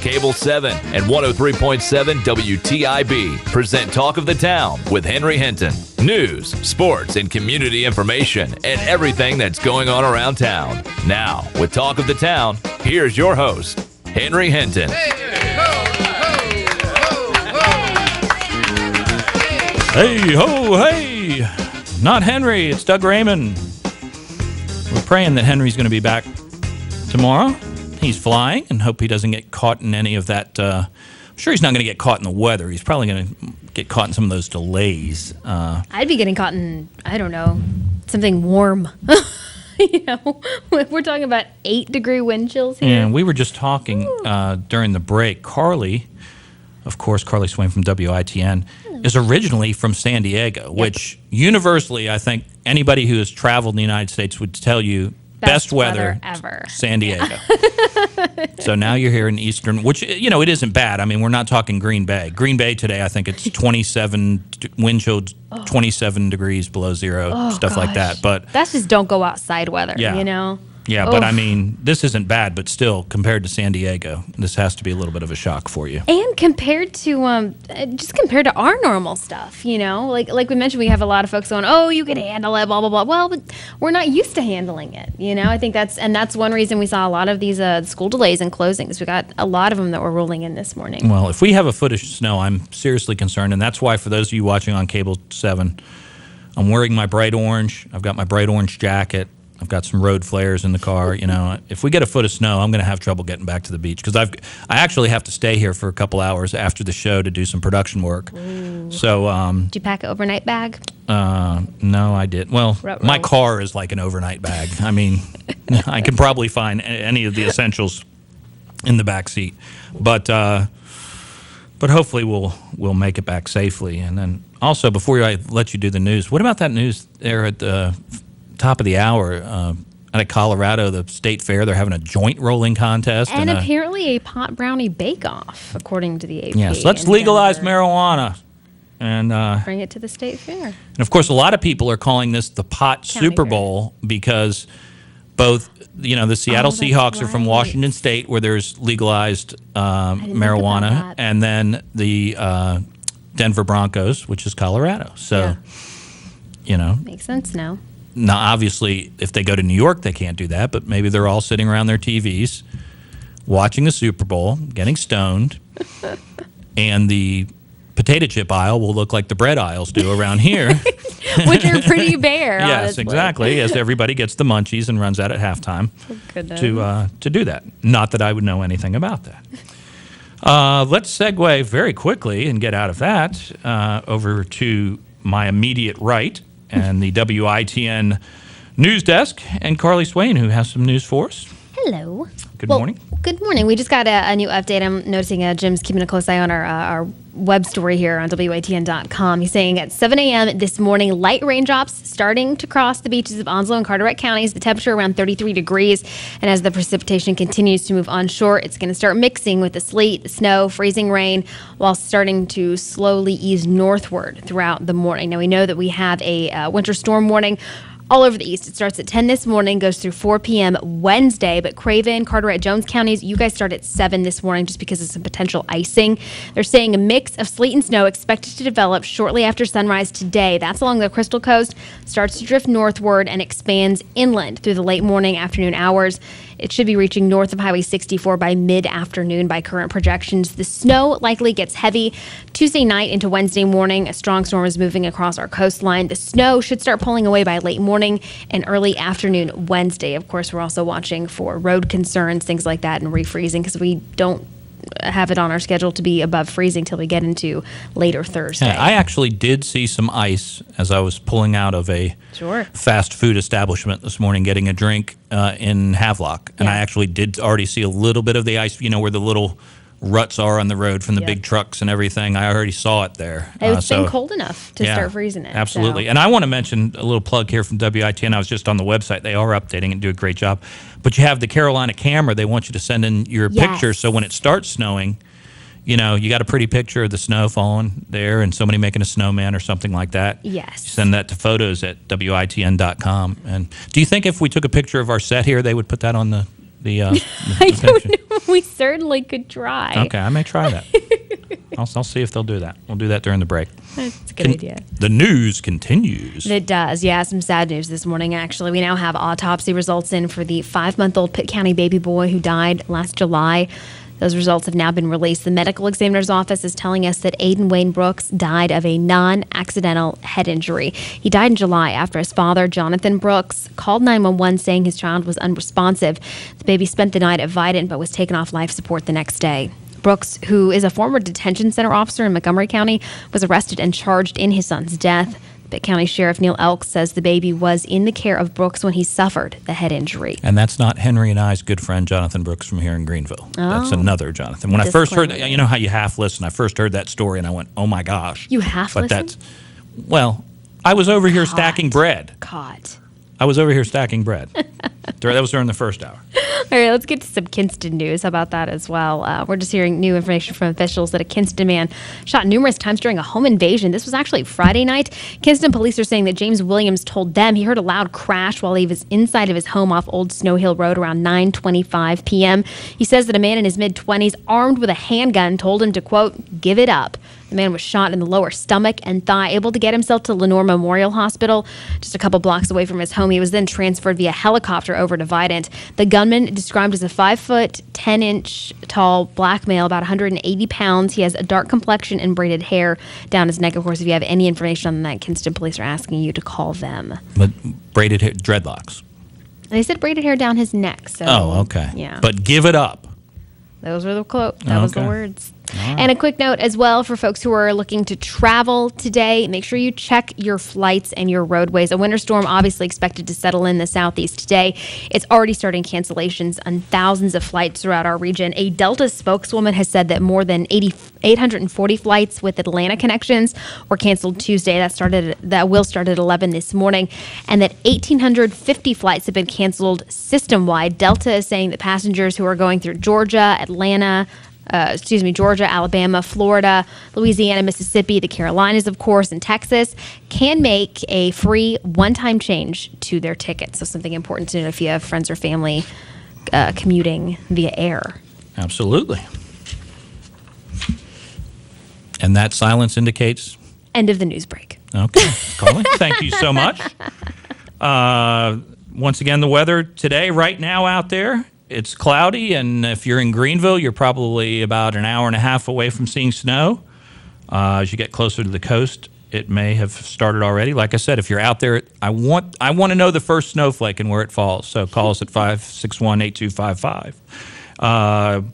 Cable 7 and 103.7 WTIB present Talk of the Town with Henry Hinton. News, sports, and community information and everything that's going on around town. Now, with Talk of the Town, here's your host, Henry Hinton. Hey, ho, hey! Not Henry, it's Doug Raymond. We're praying that Henry's going to be back tomorrow. He's flying and hope he doesn't get caught in any of that. I'm sure he's not going to get caught in the weather. He's probably going to get caught in some of those delays. I'd be getting caught in, I don't know, something warm. We're talking about 8-degree wind chills here. And we were just talking during the break. Carly, of course, Carly Swain from WITN, is originally from San Diego, which universally, I think, anybody who has traveled in the United States would tell you, best weather ever. San Diego. So now you're here in Eastern, which, it isn't bad. I mean, we're not talking Green Bay. Green Bay today, I think it's 27, wind chill 27 degrees below zero, stuff like that. But that's just don't go outside weather, Yeah, but I mean, this isn't bad, but still, compared to San Diego, this has to be a little bit of a shock for you. And compared to our normal stuff, like we mentioned, we have a lot of folks going, "Oh, you can handle it," blah blah blah. Well, but we're not used to handling it, I think that's one reason we saw a lot of these school delays and closings. We got a lot of them that were rolling in this morning. Well, if we have a foot of snow, I'm seriously concerned, and that's why for those of you watching on Cable 7, I'm wearing my bright orange. I've got my bright orange jacket. I've got some road flares in the car. If we get a foot of snow, I'm going to have trouble getting back to the beach because I actually have to stay here for a couple hours after the show to do some production work. Ooh. So, did you pack an overnight bag? No, I didn't. Well, my car is like an overnight bag. I mean, I can probably find any of the essentials in the back seat, but hopefully we'll make it back safely. And then also, before I let you do the news, what about that news there at the top of the hour out of Colorado, the state fair? They're having a joint rolling contest. And apparently a pot brownie bake-off, according to the AP. Yes, let's legalize marijuana. And bring it to the state fair. And, of course, a lot of people are calling this the pot Super Bowl because both, the Seattle Seahawks are from Washington State where there's legalized marijuana, and then the Denver Broncos, which is Colorado. So, Makes sense now. Now, obviously, if they go to New York, they can't do that, but maybe they're all sitting around their TVs watching the Super Bowl, getting stoned, and the potato chip aisle will look like the bread aisles do around here. Which are pretty bare. Yes, exactly, as everybody gets the munchies and runs out at halftime to do that. Not that I would know anything about that. Let's segue very quickly and get out of that over to my immediate right, and the WITN news desk, and Carly Swain, who has some news for us. Hello. Good morning. Good morning. We just got a new update. I'm noticing Jim's keeping a close eye on our web story here on WITN.com. He's saying at 7 a.m. this morning, light raindrops starting to cross the beaches of Onslow and Carteret counties. The temperature around 33 degrees. And as the precipitation continues to move onshore, it's going to start mixing with the sleet, the snow, freezing rain, while starting to slowly ease northward throughout the morning. Now, we know that we have a winter storm warning all over the east. It starts at 10 this morning, goes through 4 p.m. Wednesday, but Craven, Carteret, Jones counties, you guys start at 7 this morning just because of some potential icing. They're saying a mix of sleet and snow expected to develop shortly after sunrise today. That's along the Crystal Coast, starts to drift northward and expands inland through the late morning, afternoon hours. It should be reaching north of Highway 64 by mid-afternoon by current projections. The snow likely gets heavy Tuesday night into Wednesday morning. A strong storm is moving across our coastline. The snow should start pulling away by late morning and early afternoon Wednesday. Of course, we're also watching for road concerns, things like that, and refreezing because we don't have it on our schedule to be above freezing till we get into later Thursday. Yeah, I actually did see some ice as I was pulling out of a fast food establishment this morning getting a drink in Havelock. And I actually did already see a little bit of the ice, where the little ruts are on the road from the big trucks and everything. I already saw it there. It's been cold enough to start freezing it. Absolutely. So. And I want to mention a little plug here from WITN. I was just on the website. They are updating and do a great job. But you have the Carolina camera. They want you to send in your pictures so when it starts snowing, you got a pretty picture of the snow falling there and somebody making a snowman or something like that. Yes. Send that to photos@witn.com. And do you think if we took a picture of our set here, they would put that on the I don't know. We certainly could try. Okay, I may try that. I'll see if they'll do that. We'll do that during the break. That's a good idea. The news continues. It does. Yeah, some sad news this morning, actually. We now have autopsy results in for the 5-month-old Pitt County baby boy who died last July. Those results have now been released. The medical examiner's office is telling us that Aiden Wayne Brooks died of a non-accidental head injury. He died in July after his father, Jonathan Brooks, called 911 saying his child was unresponsive. The baby spent the night at Vidant but was taken off life support the next day. Brooks, who is a former detention center officer in Montgomery County, was arrested and charged in his son's death. Pitt County Sheriff Neil Elks says the baby was in the care of Brooks when he suffered the head injury. And that's not Henry and I's good friend Jonathan Brooks from here in Greenville. That's another Jonathan. When I first heard, you know how you half listen, I first heard that story and I went, oh my gosh. You half listened? Well, I was over here stacking bread. Caught. I was over here stacking bread. That was during the first hour. All right, let's get to some Kinston news. How about that as well? We're just hearing new information from officials that a Kinston man shot numerous times during a home invasion. This was actually Friday night. Kinston police are saying that James Williams told them he heard a loud crash while he was inside of his home off Old Snow Hill Road around 9:25 p.m. He says that a man in his mid-20s, armed with a handgun, told him to, quote, give it up. The man was shot in the lower stomach and thigh, able to get himself to Lenore Memorial Hospital, just a couple blocks away from his home. He was then transferred via helicopter over to Vidant. The gunman, described as a 5-foot, 10-inch tall black male, about 180 pounds. He has a dark complexion and braided hair down his neck. Of course, if you have any information on that, Kinston police are asking you to call them. But braided hair, dreadlocks. They said braided hair down his neck. So, oh, okay. Yeah. But give it up. Those were the quote. That was the words. Right. And a quick note as well for folks who are looking to travel today, make sure you check your flights and your roadways. A winter storm obviously expected to settle in the southeast today. It's already starting cancellations on thousands of flights throughout our region. A Delta spokeswoman has said that more than 840 flights with Atlanta connections were canceled Tuesday. That will start at 11 this morning, and that 1,850 flights have been canceled system-wide. Delta is saying that passengers who are going through Georgia, Alabama, Florida, Louisiana, Mississippi, the Carolinas, of course, and Texas can make a free one-time change to their tickets. So something important to know if you have friends or family commuting via air. Absolutely. And that silence indicates? End of the news break. Okay. Carly, thank you so much. Once again, the weather today, right now out there, it's cloudy, and if you're in Greenville, you're probably about an hour and a half away from seeing snow. As you get closer to the coast, it may have started already. Like I said, if you're out there, I want to know the first snowflake and where it falls. So call us at 561-8255.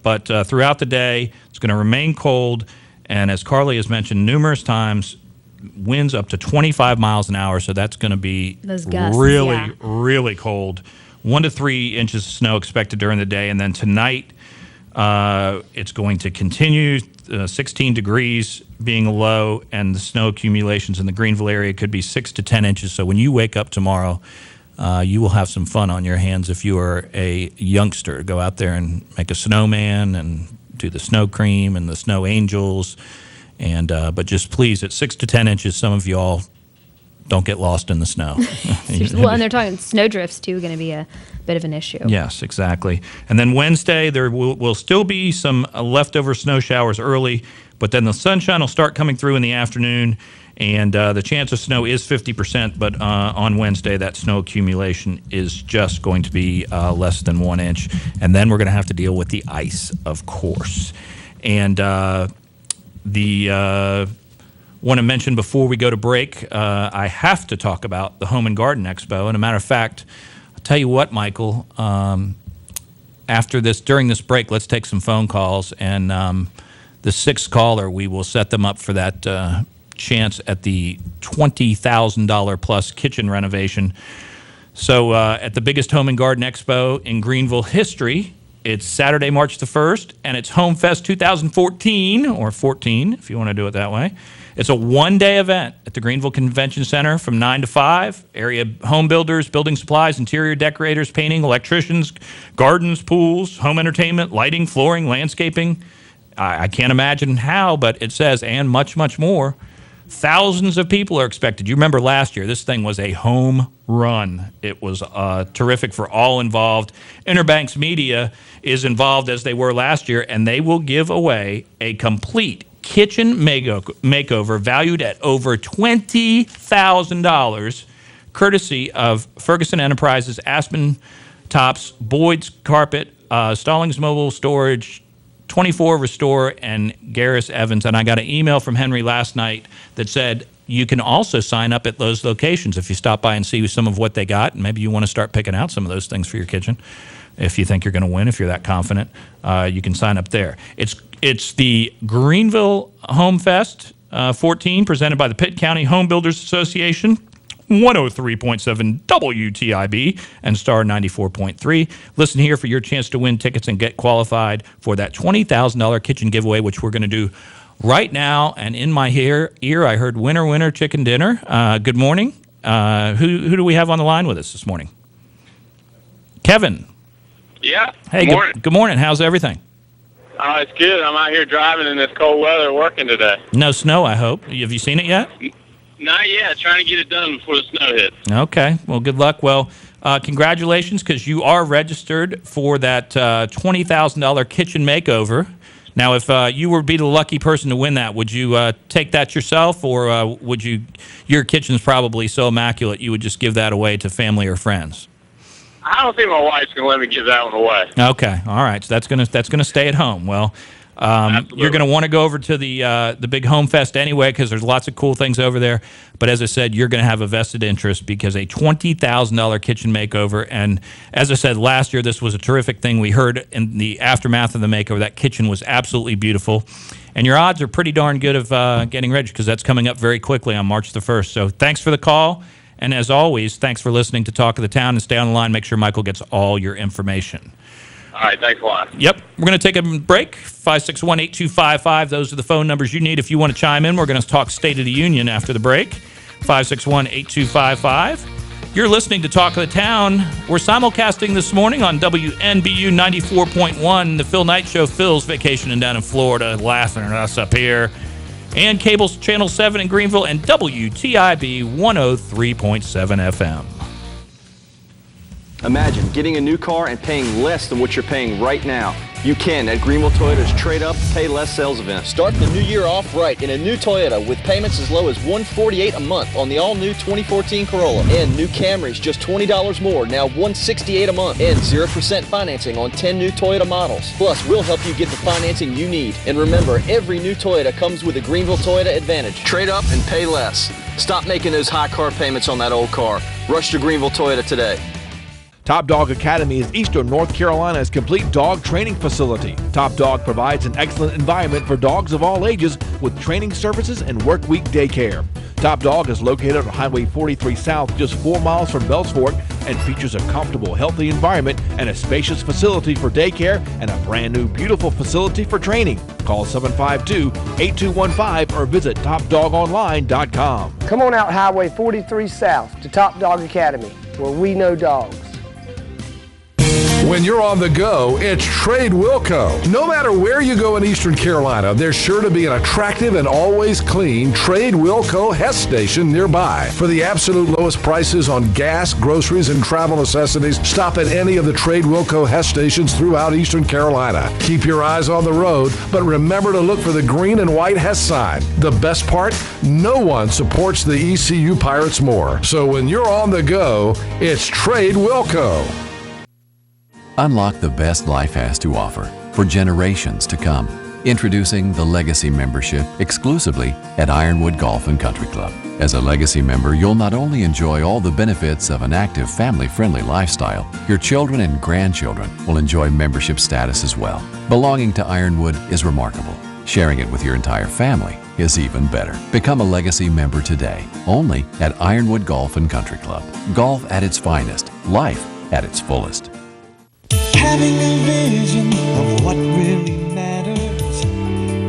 But throughout the day, it's going to remain cold, and as Carly has mentioned numerous times, winds up to 25 miles an hour. So that's going to be really cold. 1 to 3 inches of snow expected during the day, and then tonight it's going to continue. 16 degrees being low, and the snow accumulations in the Greenville area could be 6 to 10 inches. So when you wake up tomorrow, you will have some fun on your hands if you are a youngster. Go out there and make a snowman and do the snow cream and the snow angels. And but just please, at 6 to 10 inches, some of you all don't get lost in the snow. Well, and they're talking snowdrifts, too, going to be a bit of an issue. Yes, exactly. And then Wednesday, there will still be some leftover snow showers early, but then the sunshine will start coming through in the afternoon, and the chance of snow is 50%, but on Wednesday, that snow accumulation is just going to be less than 1 inch. And then we're going to have to deal with the ice, of course. And want to mention before we go to break, I have to talk about the Home and Garden Expo. And a matter of fact, I'll tell you what, Michael, during this break, let's take some phone calls. And the sixth caller, we will set them up for that chance at the $20,000 plus kitchen renovation. So at the biggest Home and Garden Expo in Greenville history, it's Saturday, March the 1st, and it's Home Fest 2014, or 14, if you want to do it that way. It's a one-day event at the Greenville Convention Center from 9 to 5. Area home builders, building supplies, interior decorators, painting, electricians, gardens, pools, home entertainment, lighting, flooring, landscaping. I can't imagine how, but it says, and much, much more. Thousands of people are expected. You remember last year, this thing was a home run. It was terrific for all involved. Interbanks Media is involved as they were last year, and they will give away a complete kitchen makeover valued at over $20,000, courtesy of Ferguson Enterprises, Aspen Tops, Boyd's Carpet, Stallings Mobile Storage, 24 Restore, and Garris Evans. And I got an email from Henry last night that said you can also sign up at those locations if you stop by and see some of what they got. And maybe you want to start picking out some of those things for your kitchen. If you think you're going to win, if you're that confident, you can sign up there. It's the Greenville Home Fest 14, presented by the Pitt County Home Builders Association. 103.7 WTIB and Star 94.3. Listen here for your chance to win tickets and get qualified for that $20,000 kitchen giveaway, which we're going to do right now. And in my ear, I heard winner, winner, chicken dinner. Good morning. Who do we have on the line with us this morning? Kevin. Yeah. Hey, good morning. How's everything? Oh, it's good. I'm out here driving in this cold weather working today. No snow, I hope. Have you seen it yet? Not yet. Trying to get it done before the snow hits. Okay. Well, good luck. Well, congratulations, because you are registered for that $20,000 kitchen makeover. Now, if you were to be the lucky person to win that, would you take that yourself, or would you? Your kitchen's probably so immaculate you would just give that away to family or friends. I don't think my wife's gonna let me give that one away. Okay. All right. So that's gonna stay at home. Well. You're going to want to go over to the big home fest anyway, because there's lots of cool things over there. But as I said, you're going to have a vested interest, because a $20,000 kitchen makeover. And as I said, last year, this was a terrific thing. We heard in the aftermath of the makeover, that kitchen was absolutely beautiful. And your odds are pretty darn good of getting registered, because that's coming up very quickly on March the 1st. So thanks for the call. And as always, thanks for listening to Talk of the Town. And stay on the line. Make sure Michael gets all your information. All right, thanks a lot. Yep. We're going to take a break. 561-8255. Those are the phone numbers you need if you want to chime in. We're going to talk State of the Union after the break. 561-8255. You're listening to Talk of the Town. We're simulcasting this morning on WNBU 94.1. The Phil Knight Show. Phil's vacationing down in Florida, laughing at us up here. And Cable's Channel 7 in Greenville, and WTIB 103.7 FM. Imagine getting a new car and paying less than what you're paying right now. You can at Greenville Toyota's Trade Up, Pay Less sales event. Start the new year off right in a new Toyota with payments as low as $148 a month on the all-new 2014 Corolla. And new Camrys just $20 more, now $168 a month. And 0% financing on 10 new Toyota models. Plus, we'll help you get the financing you need. And remember, every new Toyota comes with a Greenville Toyota Advantage. Trade up and pay less. Stop making those high car payments on that old car. Rush to Greenville Toyota today. Top Dog Academy is Eastern North Carolina's complete dog training facility. Top Dog provides an excellent environment for dogs of all ages with training services and work week daycare. Top Dog is located on Highway 43 South, just 4 miles from Bells Fork, and features a comfortable, healthy environment and a spacious facility for daycare and a brand new, beautiful facility for training. Call 752-8215 or visit TopDogOnline.com. Come on out Highway 43 South to Top Dog Academy, where we know dogs. When you're on the go, it's Trade Wilco. No matter where you go in Eastern Carolina, there's sure to be an attractive and always clean Trade Wilco Hess station nearby. For the absolute lowest prices on gas, groceries, and travel necessities, stop at any of the Trade Wilco Hess stations throughout Eastern Carolina. Keep your eyes on the road, but remember to look for the green and white Hess sign. The best part? No one supports the ECU Pirates more. So when you're on the go, it's Trade Wilco. Unlock the best life has to offer for generations to come. Introducing the Legacy Membership exclusively at Ironwood Golf and Country Club. As a Legacy member, you'll not only enjoy all the benefits of an active, family-friendly lifestyle, your children and grandchildren will enjoy membership status as well. Belonging to Ironwood is remarkable. Sharing it with your entire family is even better. Become a Legacy member today, only at Ironwood Golf and Country Club. Golf at its finest, life at its fullest. Having a vision of what really matters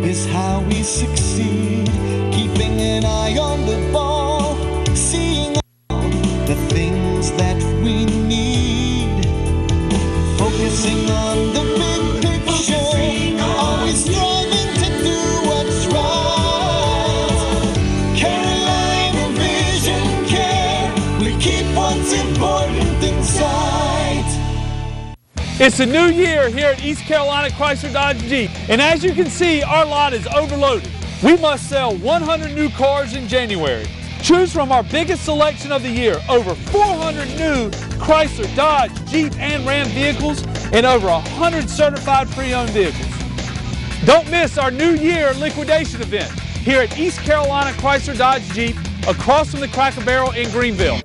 is how we succeed. Keeping an eye on the ball, seeing all the things that we need. Focusing on the big picture, always striving. It's a new year here at East Carolina Chrysler Dodge Jeep, and as you can see, our lot is overloaded. We must sell 100 new cars in January. Choose from our biggest selection of the year, over 400 new Chrysler, Dodge, Jeep, and Ram vehicles, and over 100 certified pre-owned vehicles. Don't miss our New Year liquidation event here at East Carolina Chrysler Dodge Jeep, across from the Cracker Barrel in Greenville.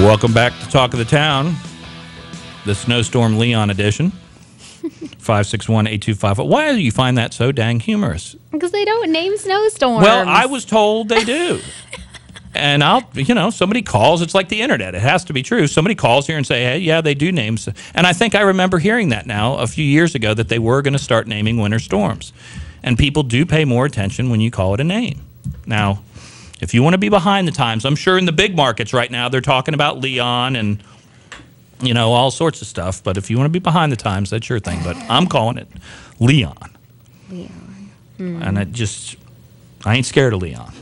Welcome back to Talk of the Town, the Snowstorm Leon edition. 561-8255. Why do you find that so dang humorous? Because they don't name snowstorms. Well, I was told they do. And somebody calls. It's like the internet. It has to be true. Somebody calls here and say, hey, yeah, they do name. And I think I remember hearing that now a few years ago, that they were going to start naming winter storms. And people do pay more attention when you call it a name. Now, if you want to be behind the times, I'm sure in the big markets right now, they're talking about Leon and, all sorts of stuff. But if you want to be behind the times, that's your thing. But I'm calling it Leon. Leon. And I ain't scared of Leon.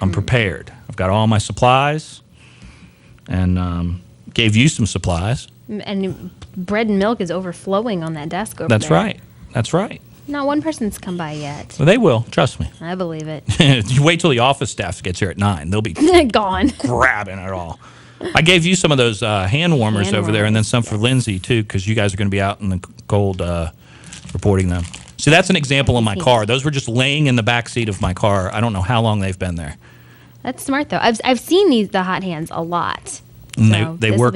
I'm prepared. I've got all my supplies and gave you some supplies. And bread and milk is overflowing on that desk over That's there. right. That's right. Not one person's come by yet. Well, they will. Trust me. I believe it. You wait till the office staff gets here at 9. They'll be gone. Grabbing it all. I gave you some of those hand warmers over there, and then some for Lindsay, too, because you guys are going to be out in the cold reporting them. See, that's an example of my car. Those were just laying in the back seat of my car. I don't know how long they've been there. That's smart, though. I've seen the hot hands a lot. And they work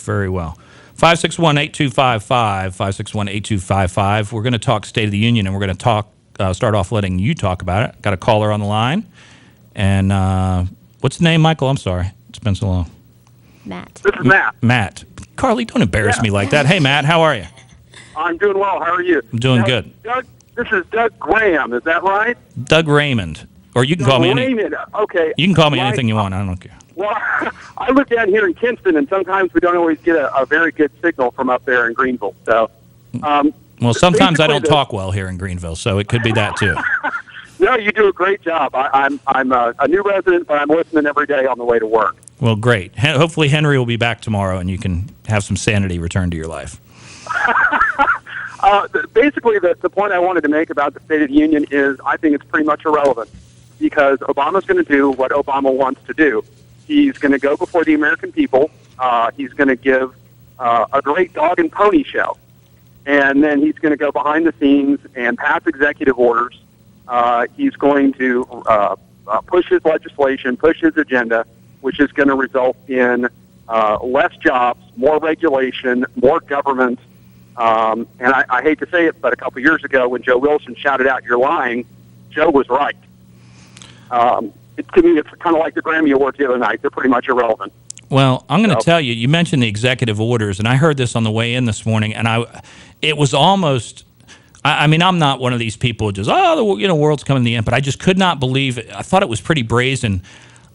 very well. 561-8255, 561-8255. We're going to talk State of the Union, and we're going to start off letting you talk about it. Got a caller on the line. And what's the name, Michael? I'm sorry. It's been so long. Matt. This is Matt. Matt. Carly, don't embarrass me like that. Hey, Matt, how are you? I'm doing well. How are you? I'm doing good. Doug, this is Doug Graham. Is that right? Doug Raymond. Or you can call me Raymond. Okay. You can call me anything you want. I don't care. Well, I live down here in Kinston, and sometimes we don't always get a very good signal from up there in Greenville. So, well, sometimes I don't talk well here in Greenville, so it could be that too. No, you do a great job. I'm a new resident, but I'm listening every day on the way to work. Well, great. Hopefully Henry will be back tomorrow, and you can have some sanity return to your life. Basically, the point I wanted to make about the State of the Union is I think it's pretty much irrelevant, because Obama's going to do what Obama wants to do. He's going to go before the American people. He's going to give a great dog and pony show. And then he's going to go behind the scenes and pass executive orders. He's going to push his legislation, push his agenda, which is going to result in less jobs, more regulation, more government. And I hate to say it, but a couple years ago when Joe Wilson shouted out, "You're lying," Joe was right. To me, it's kind of like the Grammy Awards the other night. They're pretty much irrelevant. Well, I'm going to tell you, you mentioned the executive orders, and I heard this on the way in this morning, and it was almost, I mean, I'm not one of these people who just, the world's coming to the end, but I just could not believe it. I thought it was pretty brazen.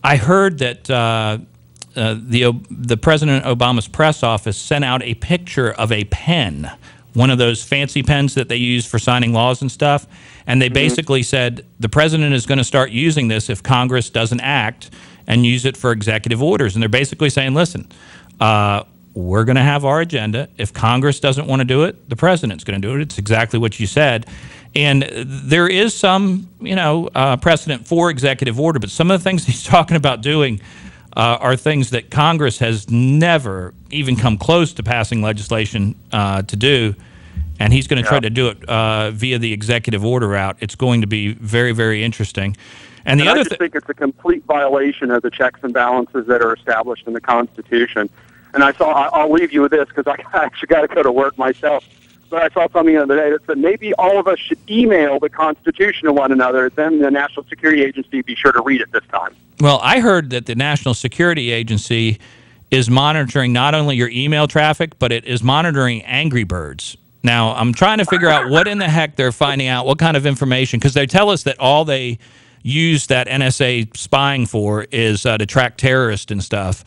I heard that the President Obama's press office sent out a picture of a pen, one of those fancy pens that they use for signing laws and stuff. And they basically said the president is going to start using this if Congress doesn't act and use it for executive orders. And they're basically saying, listen, we're going to have our agenda. If Congress doesn't want to do it, the president's going to do it. It's exactly what you said. And there is some, precedent for executive order, but some of the things he's talking about doing are things that Congress has never even come close to passing legislation to do. And he's going to try to do it via the executive order route. It's going to be very, very interesting. And I just think it's a complete violation of the checks and balances that are established in the Constitution. And I'll leave you with this because I actually got to go to work myself. But I saw something the other day that said maybe all of us should email the Constitution to one another. Then the National Security Agency be sure to read it this time. Well, I heard that the National Security Agency is monitoring not only your email traffic, but it is monitoring Angry Birds. Now, I'm trying to figure out what in the heck they're finding out, what kind of information, because they tell us that all they use that NSA spying for is to track terrorists and stuff.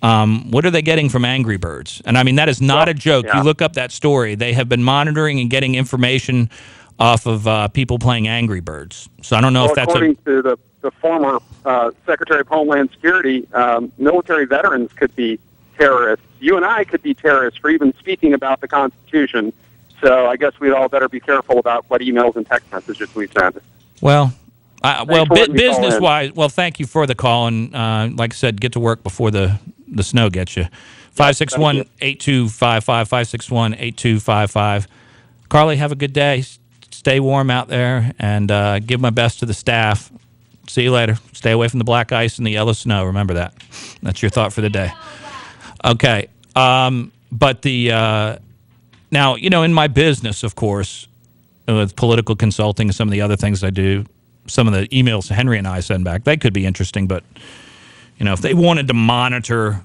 What are they getting from Angry Birds? And I mean, that is not a joke. Yeah. You look up that story. They have been monitoring and getting information off of people playing Angry Birds. So I don't know if that's according to the former Secretary of Homeland Security, military veterans could be terrorists. You and I could be terrorists for even speaking about the Constitution. So I guess we'd all better be careful about what emails and text messages we send. Well, business-wise, well, thank you for the call. And like I said, get to work before the snow gets you. 561-8255, 561-8255. Carly, have a good day. Stay warm out there, and give my best to the staff. See you later. Stay away from the black ice and the yellow snow. Remember that. That's your thought for the day. Okay. But now, in my business, of course, with political consulting and some of the other things I do, some of the emails Henry and I send back, they could be interesting. But, if they wanted to monitor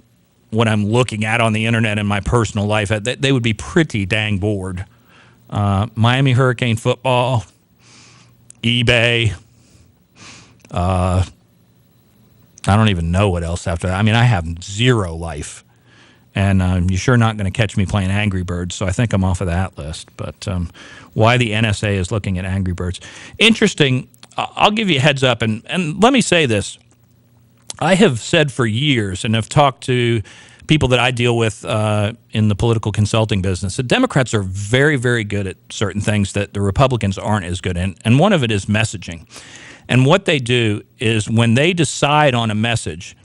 what I'm looking at on the internet in my personal life, they would be pretty dang bored. Miami Hurricane football, eBay. I don't even know what else after that. I mean, I have zero life. And you're sure not going to catch me playing Angry Birds, so I think I'm off of that list. But why the NSA is looking at Angry Birds. Interesting. I'll give you a heads up, and let me say this. I have said for years, and have talked to people that I deal with in the political consulting business, that Democrats are very, very good at certain things that the Republicans aren't as good in, and one of it is messaging. And what they do is when they decide on a message,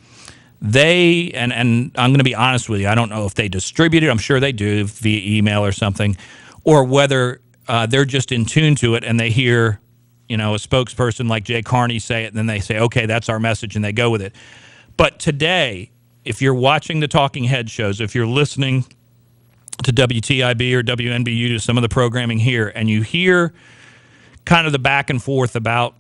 and I'm going to be honest with you, I don't know if they distribute it, I'm sure they do via email or something, or whether they're just in tune to it and they hear, a spokesperson like Jay Carney say it, and then they say, okay, that's our message, and they go with it. But today, if you're watching the Talking Head shows, if you're listening to WTIB or WNBU, to some of the programming here, and you hear kind of the back and forth about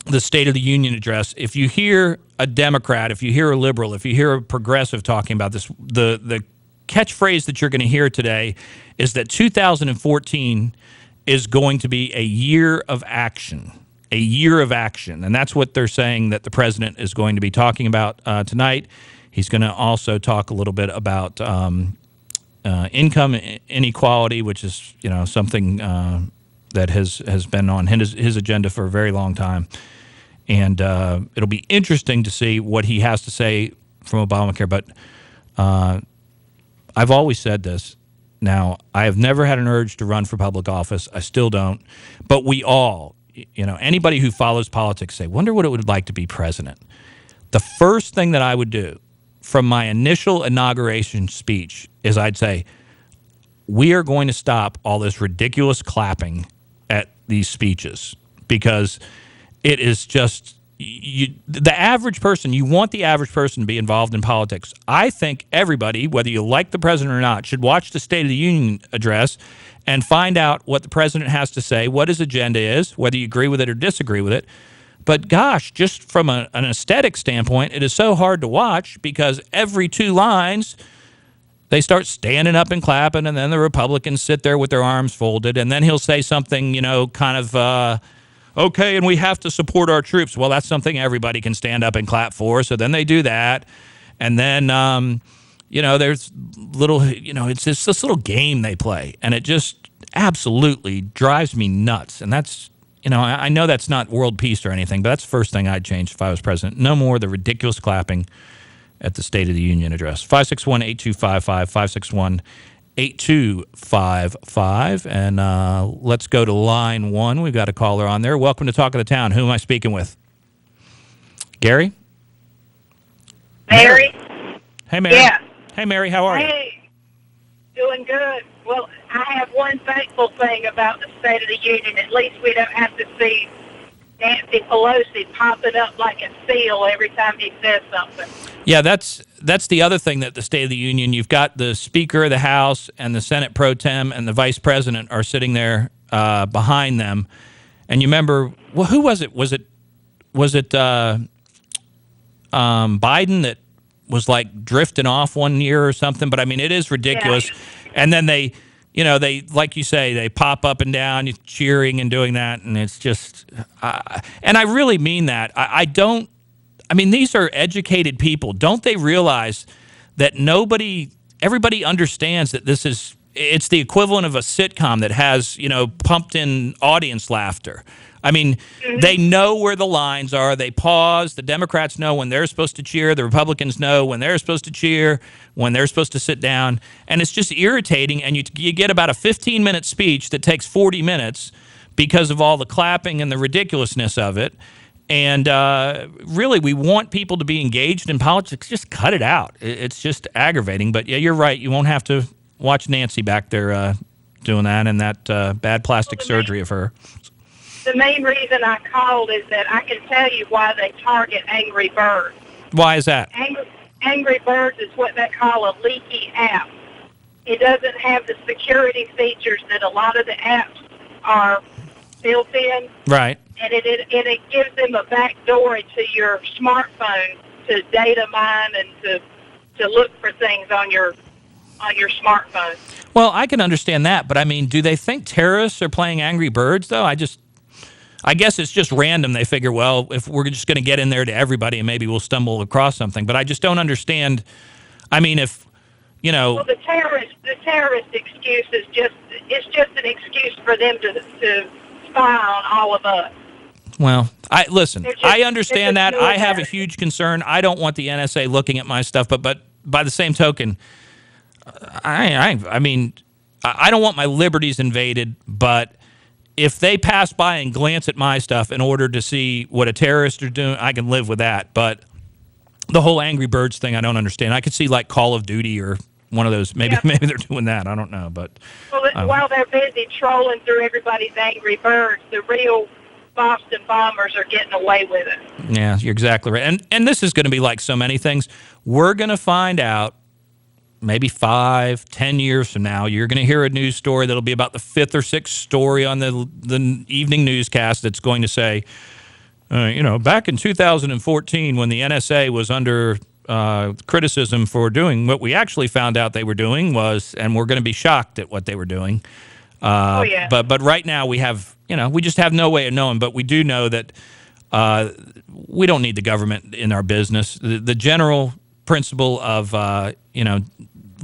the State of the Union address, if you hear a Democrat, if you hear a liberal, if you hear a progressive talking about this, the catchphrase that you're going to hear today is that 2014 is going to be a year of action. A year of action. And that's what they're saying that the president is going to be talking about tonight. He's going to also talk a little bit about income inequality, which is something that has been on his agenda for a very long time. And it'll be interesting to see what he has to say from Obamacare. But I've always said this. Now, I have never had an urge to run for public office. I still don't. But we all, anybody who follows politics say, wonder what it would like to be president. The first thing that I would do from my initial inauguration speech is I'd say, we are going to stop all this ridiculous clapping at these speeches, because it is just the average person. You want the average person to be involved in politics. I think everybody, whether you like the president or not, should watch the State of the Union address and find out what the president has to say, what his agenda is, whether you agree with it or disagree with it. But gosh, just from an aesthetic standpoint, it is so hard to watch, because every two lines they start standing up and clapping, and then the Republicans sit there with their arms folded, and then he'll say something, kind of, okay, and we have to support our troops. Well, that's something everybody can stand up and clap for, so then they do that. And then, there's little, it's just this little game they play, and it just absolutely drives me nuts. And that's, I know that's not world peace or anything, but that's the first thing I'd change if I was president. No more of the ridiculous clapping at the State of the Union address. 561-8255, 561-8255. And let's go to line one. We've got a caller on there. Welcome to Talk of the Town. Who am I speaking with? Gary? Mary? Hey, Mary. Yeah. Hey, Mary. How are you? Hey. Doing good. Well, I have one thankful thing about the State of the Union. At least we don't have to see Nancy Pelosi popping up like a seal every time he says something. Yeah, that's the other thing that the State of the Union, you've got the Speaker of the House and the Senate Pro Tem and the Vice President are sitting there behind them. And you remember, well, who was it? Was it Biden that was like drifting off one year or something? But I mean, it is ridiculous. Yeah. And then they, like you say, they pop up and down, cheering and doing that, and it's just, and I really mean that. I mean, these are educated people. Don't they realize that everybody understands that it's the equivalent of a sitcom that has, pumped in audience laughter. I mean, they know where the lines are. They pause. The Democrats know when they're supposed to cheer. The Republicans know when they're supposed to cheer, when they're supposed to sit down. And it's just irritating. And you get about a 15-minute speech that takes 40 minutes because of all the clapping and the ridiculousness of it. And really, we want people to be engaged in politics. Just cut it out. It's just aggravating. But, yeah, you're right. You won't have to watch Nancy back there doing that and that bad plastic surgery of her. The main reason I called is that I can tell you why they target Angry Birds. Why is that? Angry Birds is what they call a leaky app. It doesn't have the security features that a lot of the apps are built in. Right. And it gives them a back door to your smartphone to data mine and to look for things on your smartphone. Well, I can understand that, but I mean, do they think terrorists are playing Angry Birds though? I guess it's just random. They figure, well, if we're just going to get in there to everybody and maybe we'll stumble across something. But I just don't understand. I mean, if, Well, the terrorist excuse is just an excuse for them to spy on all of us. Well, I understand that. I have a huge concern. I don't want the NSA looking at my stuff, but by the same token, I mean, I don't want my liberties invaded, but if they pass by and glance at my stuff in order to see what a terrorist is doing, I can live with that. But the whole Angry Birds thing, I don't understand. I could see like Call of Duty or one of those. Maybe they're doing that. I don't know. But while they're busy trolling through everybody's Angry Birds, the real Boston bombers are getting away with it. Yeah, you're exactly right. And this is going to be like so many things. We're going to find out maybe 5-10 years from now, you're going to hear a news story that'll be about the 5th or 6th story on the evening newscast that's going to say, back in 2014 when the NSA was under criticism for doing what we actually found out they were doing was, and we're going to be shocked at what they were doing. But right now we have, we just have no way of knowing, but we do know that we don't need the government in our business. The general principle of,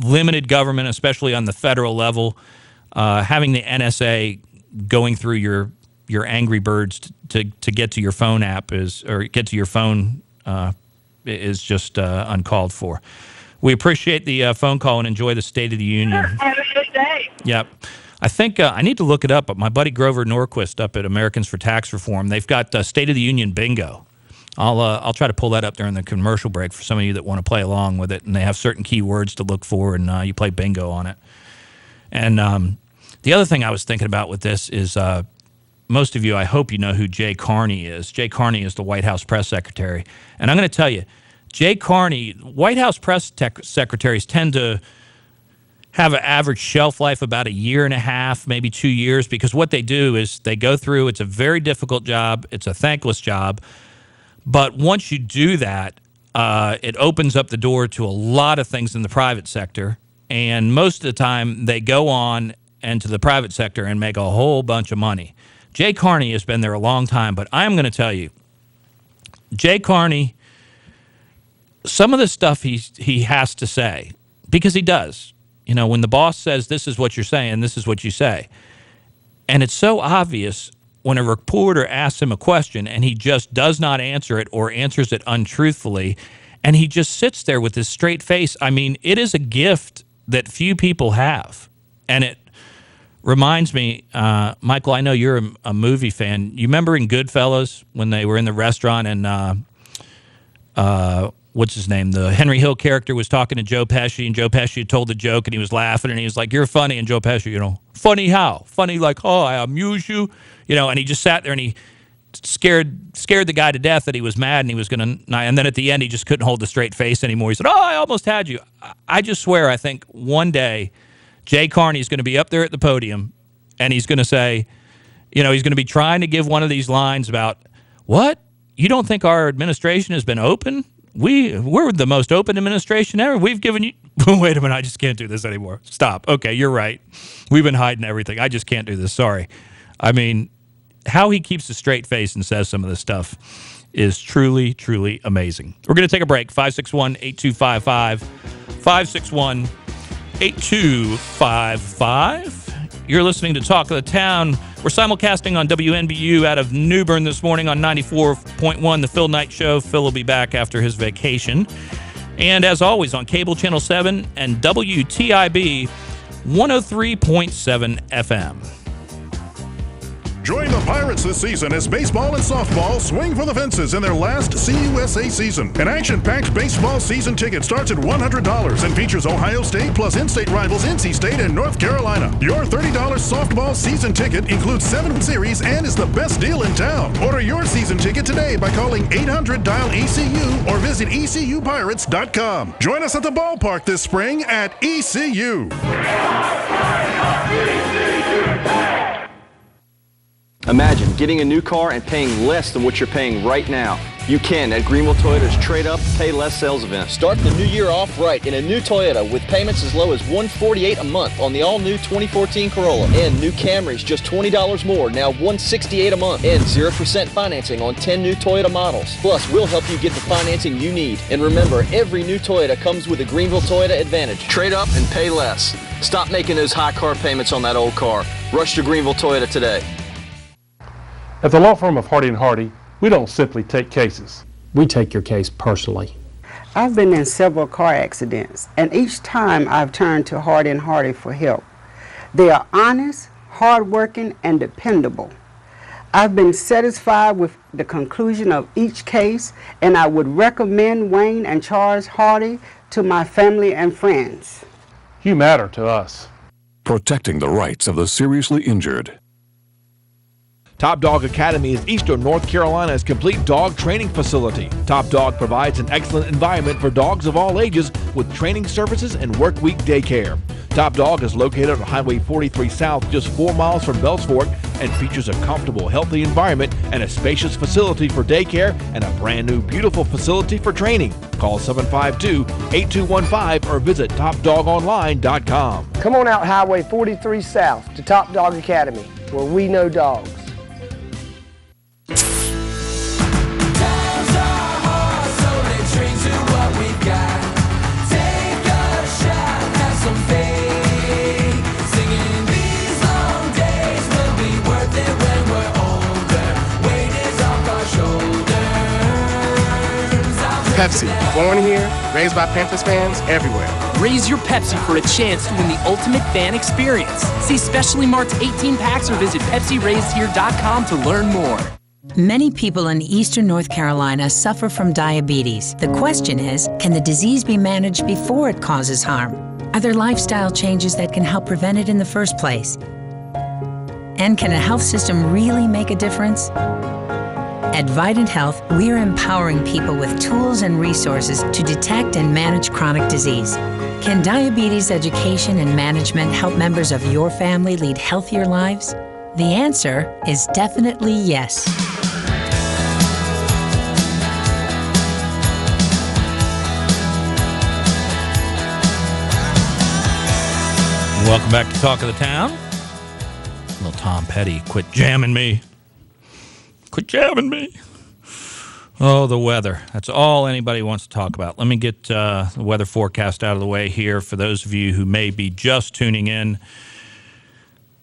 limited government, especially on the federal level, having the NSA going through your Angry Birds to get to your phone app is just uncalled for. We appreciate the phone call and enjoy the State of the Union. Sure. Have a good day. Yep. I think I need to look it up, but my buddy Grover Norquist up at Americans for Tax Reform, they've got State of the Union bingo. I'll try to pull that up during the commercial break for some of you that want to play along with it, and they have certain keywords to look for, and you play bingo on it. And the other thing I was thinking about with this is most of you, I hope you know who Jay Carney is. Jay Carney is the White House press secretary. And I'm going to tell you, Jay Carney, White House press secretaries tend to have an average shelf life about 1.5 years, maybe 2 years, because what they do is they go through, it's a very difficult job, it's a thankless job, but once you do that, it opens up the door to a lot of things in the private sector, and most of the time they go on into the private sector and make a whole bunch of money. Jay Carney has been there a long time, but I'm going to tell you, Jay Carney, some of the stuff he has to say, because he does. When the boss says, this is what you're saying, this is what you say. And it's so obvious when a reporter asks him a question and he just does not answer it or answers it untruthfully, and he just sits there with his straight face. I mean, it is a gift that few people have. And it reminds me, Michael, I know you're a movie fan. You remember in Goodfellas when they were in the restaurant and what's his name? The Henry Hill character was talking to Joe Pesci, and Joe Pesci had told the joke, and he was laughing, and he was like, "You're funny." And Joe Pesci, funny how? Funny like, oh, I amuse you, and he just sat there and he scared the guy to death that he was mad and he was going to, and then at the end he just couldn't hold the straight face anymore. He said, "Oh, I almost had you." I just swear, I think one day Jay Carney is going to be up there at the podium and he's going to say, he's going to be trying to give one of these lines about, "What? You don't think our administration has been open? We're the most open administration ever. We've given you..." Wait a minute, I just can't do this anymore. Stop. Okay, you're right. We've been hiding everything. I just can't do this. Sorry. I mean, how he keeps a straight face and says some of this stuff is truly, truly amazing. We're going to take a break. 561-8255. 561-8255. You're listening to Talk of the Town. We're simulcasting on WNBU out of New Bern this morning on 94.1, The Phil Knight Show. Phil will be back after his vacation. And as always, on Cable Channel 7 and WTIB 103.7 FM. Join the Pirates this season as baseball and softball swing for the fences in their last CUSA season. An action-packed baseball season ticket starts at $100 and features Ohio State plus in-state rivals NC State and North Carolina. Your $30 softball season ticket includes 7 series and is the best deal in town. Order your season ticket today by calling 800-DIAL-ECU or visit ECUPirates.com. Join us at the ballpark this spring at ECU. Imagine getting a new car and paying less than what you're paying right now. You can at Greenville Toyota's Trade Up, Pay Less sales event. Start the new year off right in a new Toyota with payments as low as $148 a month on the all-new 2014 Corolla. And new Camrys just $20 more, now $168 a month. And 0% financing on 10 new Toyota models. Plus, we'll help you get the financing you need. And remember, every new Toyota comes with a Greenville Toyota Advantage. Trade up and pay less. Stop making those high car payments on that old car. Rush to Greenville Toyota today. At the law firm of Hardy & Hardy, we don't simply take cases. We take your case personally. I've been in several car accidents, and each time I've turned to Hardy & Hardy for help. They are honest, hardworking, and dependable. I've been satisfied with the conclusion of each case, and I would recommend Wayne and Charles Hardy to my family and friends. You matter to us. Protecting the rights of the seriously injured. Top Dog Academy is Eastern North Carolina's complete dog training facility. Top Dog provides an excellent environment for dogs of all ages with training services and work week daycare. Top Dog is located on Highway 43 South, just 4 miles from Bells Fork, and features a comfortable, healthy environment and a spacious facility for daycare and a brand new, beautiful facility for training. Call 752-8215 or visit TopDogOnline.com. Come on out Highway 43 South to Top Dog Academy, where we know dogs. Pepsi, born here, raised by Panthers fans everywhere. Raise your Pepsi for a chance to win the ultimate fan experience. See specially marked 18-packs or visit PepsiRaisedHere.com to learn more. Many people in eastern North Carolina suffer from diabetes. The question is, can the disease be managed before it causes harm? Are there lifestyle changes that can help prevent it in the first place? And can a health system really make a difference? At Vidant Health, we're empowering people with tools and resources to detect and manage chronic disease. Can diabetes education and management help members of your family lead healthier lives? The answer is definitely yes. Welcome back to Talk of the Town. Little Tom Petty, quit jamming me. Quit jamming me. Oh, the weather. That's all anybody wants to talk about. Let me get the weather forecast out of the way here for those of you who may be just tuning in.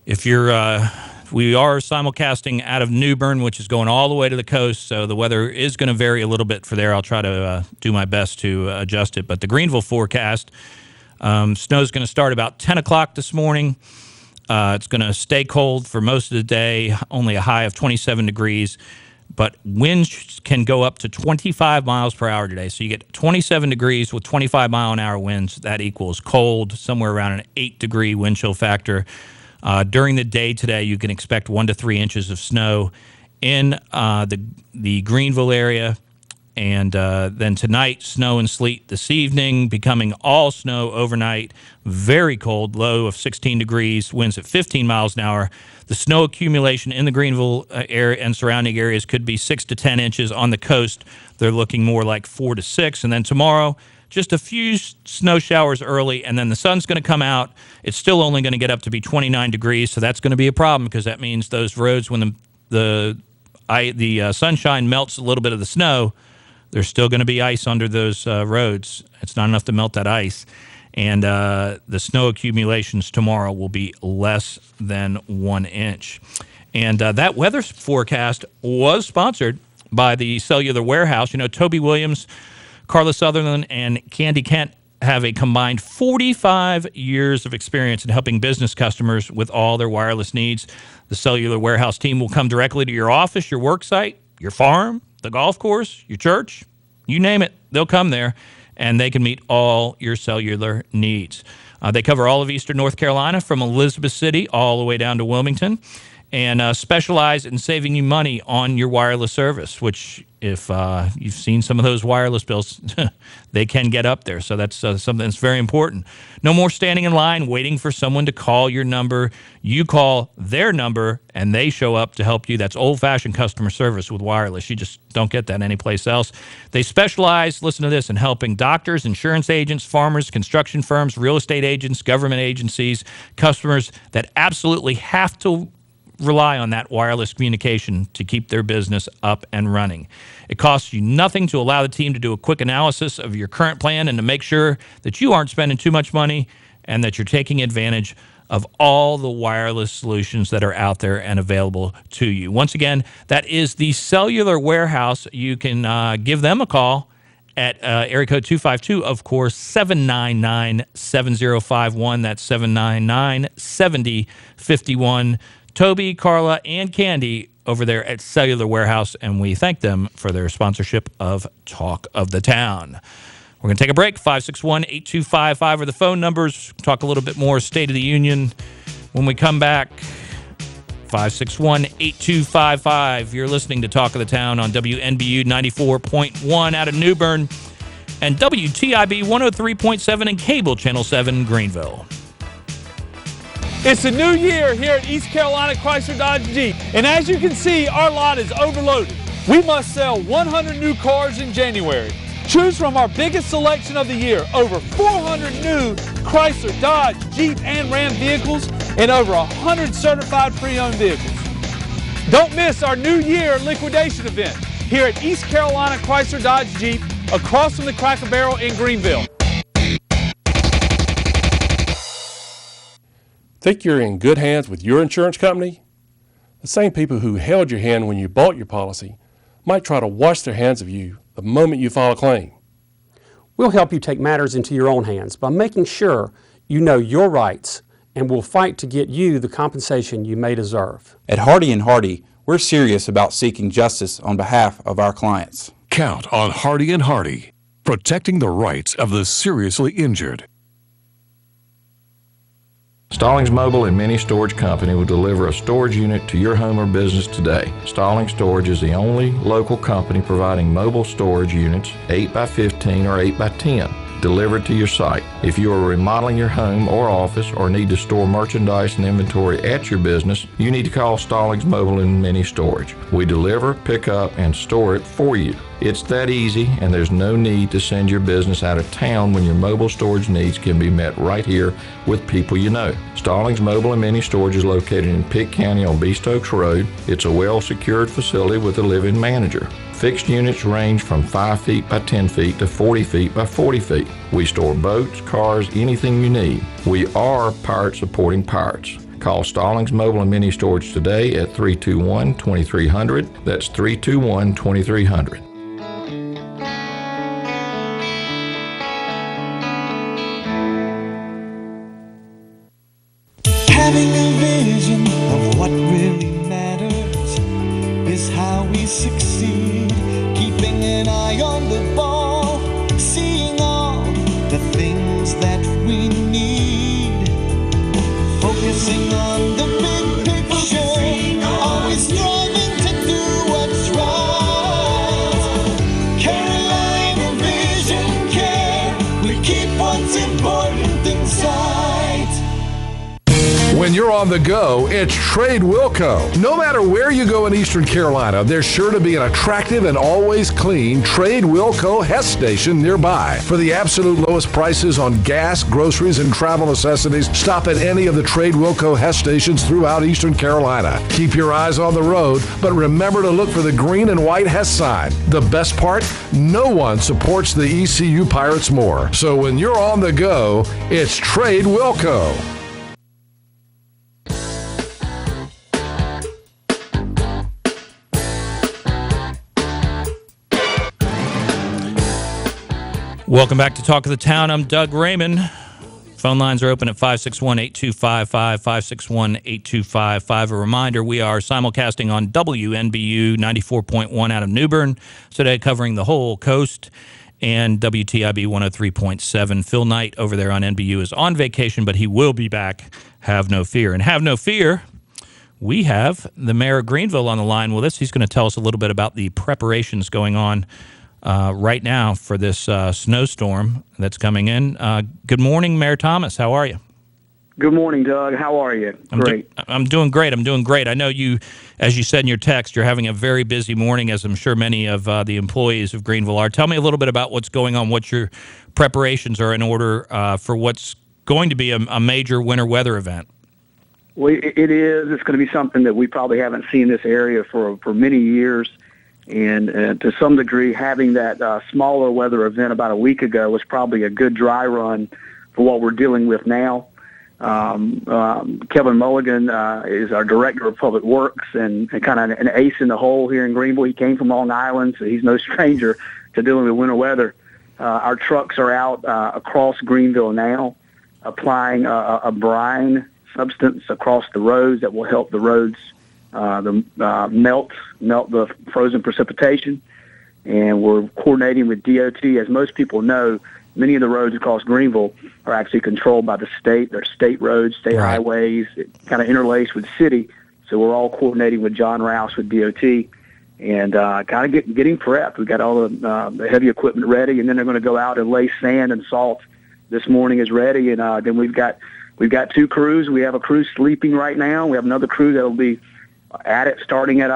If you're, we are simulcasting out of New Bern, which is going all the way to the coast, so the weather is going to vary a little bit for there. I'll try to do my best to adjust it. But the Greenville forecast, snow's going to start about 10 o'clock this morning. It's going to stay cold for most of the day, only a high of 27 degrees, but winds can go up to 25 miles per hour today. So you get 27 degrees with 25-mile-an-hour winds. That equals cold, somewhere around an 8-degree wind chill factor. During the day today, you can expect 1 to 3 inches of snow in the Greenville area. And then tonight, snow and sleet this evening, becoming all snow overnight. Very cold, low of 16 degrees, winds at 15 miles an hour. The snow accumulation in the Greenville area and surrounding areas could be 6 to 10 inches. On the coast, they're looking more like 4 to 6. And then tomorrow, just a few snow showers early, and then the sun's going to come out. It's still only going to get up to be 29 degrees, so that's going to be a problem because that means those roads, when the sunshine melts a little bit of the snow, There's still going to be ice under those roads. It's not enough to melt that ice. And the snow accumulations tomorrow will be less than 1 inch. And that weather forecast was sponsored by the Cellular Warehouse. You know, Toby Williams, Carla Sutherland, and Candy Kent have a combined 45 years of experience in helping business customers with all their wireless needs. The Cellular Warehouse team will come directly to your office, your work site, your farm, the golf course, your church, you name it, they'll come there, and they can meet all your cellular needs. They cover all of eastern North Carolina from Elizabeth City all the way down to Wilmington, and specialize in saving you money on your wireless service, which if you've seen some of those wireless bills, they can get up there. So that's something that's very important. No more standing in line waiting for someone to call your number. You call their number, and they show up to help you. That's old-fashioned customer service with wireless. You just don't get that anyplace else. They specialize, listen to this, in helping doctors, insurance agents, farmers, construction firms, real estate agents, government agencies, customers that absolutely have to rely on that wireless communication to keep their business up and running. It costs you nothing to allow the team to do a quick analysis of your current plan and to make sure that you aren't spending too much money and that you're taking advantage of all the wireless solutions that are out there and available to you. Once again, that is the Cellular Warehouse. You can give them a call at area code 252, of course, 799-7051. That's 799-7051. Toby, Carla, and Candy over there at Cellular Warehouse, and we thank them for their sponsorship of Talk of the Town. We're going to take a break. 561-8255 are the phone numbers. Talk a little bit more State of the Union when we come back. 561-8255. You're listening to Talk of the Town on WNBU 94.1 out of New Bern and WTIB 103.7 and Cable Channel 7 Greenville. It's a new year here at East Carolina Chrysler Dodge Jeep, and as you can see, our lot is overloaded. We must sell 100 new cars in January. Choose from our biggest selection of the year, over 400 new Chrysler, Dodge, Jeep, and Ram vehicles, and over 100 certified pre-owned vehicles. Don't miss our New Year liquidation event here at East Carolina Chrysler Dodge Jeep, across from the Cracker Barrel in Greenville. Think you're in good hands with your insurance company? The same people who held your hand when you bought your policy might try to wash their hands of you the moment you file a claim. We'll help you take matters into your own hands by making sure you know your rights, and we'll fight to get you the compensation you may deserve. At Hardy & Hardy, we're serious about seeking justice on behalf of our clients. Count on Hardy & Hardy, protecting the rights of the seriously injured. Stallings Mobile and Mini Storage Company will deliver a storage unit to your home or business today. Stallings Storage is the only local company providing mobile storage units 8x15 or 8x10 delivered to your site. If you are remodeling your home or office or need to store merchandise and inventory at your business, you need to call Stallings Mobile and Mini Storage. We deliver, pick up, and store it for you. It's that easy, and there's no need to send your business out of town when your mobile storage needs can be met right here with people you know. Stallings Mobile and Mini Storage is located in Pitt County on Beast Oaks Road. It's a well-secured facility with a live-in manager. Fixed units range from 5 feet by 10 feet to 40 feet by 40 feet. We store boats, cars, anything you need. We are pirate supporting pirates. Call Stallings Mobile and Mini Storage today at 321-2300. That's 321-2300. Having a vision of what really matters is how we succeed. Keeping an eye on the ball, seeing all the things that we need. Focusing on the big picture, always striving to do what's right. Carolina Vision Care, we keep what's important in sight. When you're on the go, it's Trade Wilco. No matter where you go in Eastern Carolina, there's sure to be an attractive and always clean Trade Wilco Hess station nearby. For the absolute lowest prices on gas, groceries, and travel necessities, stop at any of the Trade Wilco Hess stations throughout Eastern Carolina. Keep your eyes on the road, but remember to look for the green and white Hess sign. The best part? No one supports the ECU Pirates more. So when you're on the go, it's Trade Wilco. Welcome back to Talk of the Town. I'm Doug Raymond. Phone lines are open at 561-8255, 561-8255. A reminder, we are simulcasting on WNBU 94.1 out of New Bern today, covering the whole coast, and WTIB 103.7. Phil Knight over there on NBU is on vacation, but he will be back. Have no fear. And have no fear, we have the mayor of Greenville on the line with us. He's going to tell us a little bit about the preparations going on right now for this snowstorm that's coming in. Good morning, Mayor Thomas. How are you? Good morning, Doug. How are you? Great. I'm doing great. I'm doing great. I know you, as you said in your text, you're having a very busy morning, as I'm sure many of the employees of Greenville are. Tell me a little bit about what's going on, what your preparations are in order for what's going to be a major winter weather event. Well, it is. It's going to be something that we probably haven't seen this area for many years. And to some degree, having that smaller weather event about a week ago was probably a good dry run for what we're dealing with now. Kevin Mulligan is our Director of Public Works and kind of an ace in the hole here in Greenville. He came from Long Island, so he's no stranger to dealing with winter weather. Our trucks are out across Greenville now, applying a brine substance across the roads that will help the roads melt the frozen precipitation, and we're coordinating with DOT. As most people know, many of the roads across Greenville are actually controlled by the state. They're state roads, state highways, kind of interlaced with city. So we're all coordinating with John Rouse with DOT and kind of getting prepped. We've got all the heavy equipment ready, and then they're going to go out and lay sand and salt. This morning is ready, and then we've got two crews. We have a crew sleeping right now. We have another crew that'll be at it starting at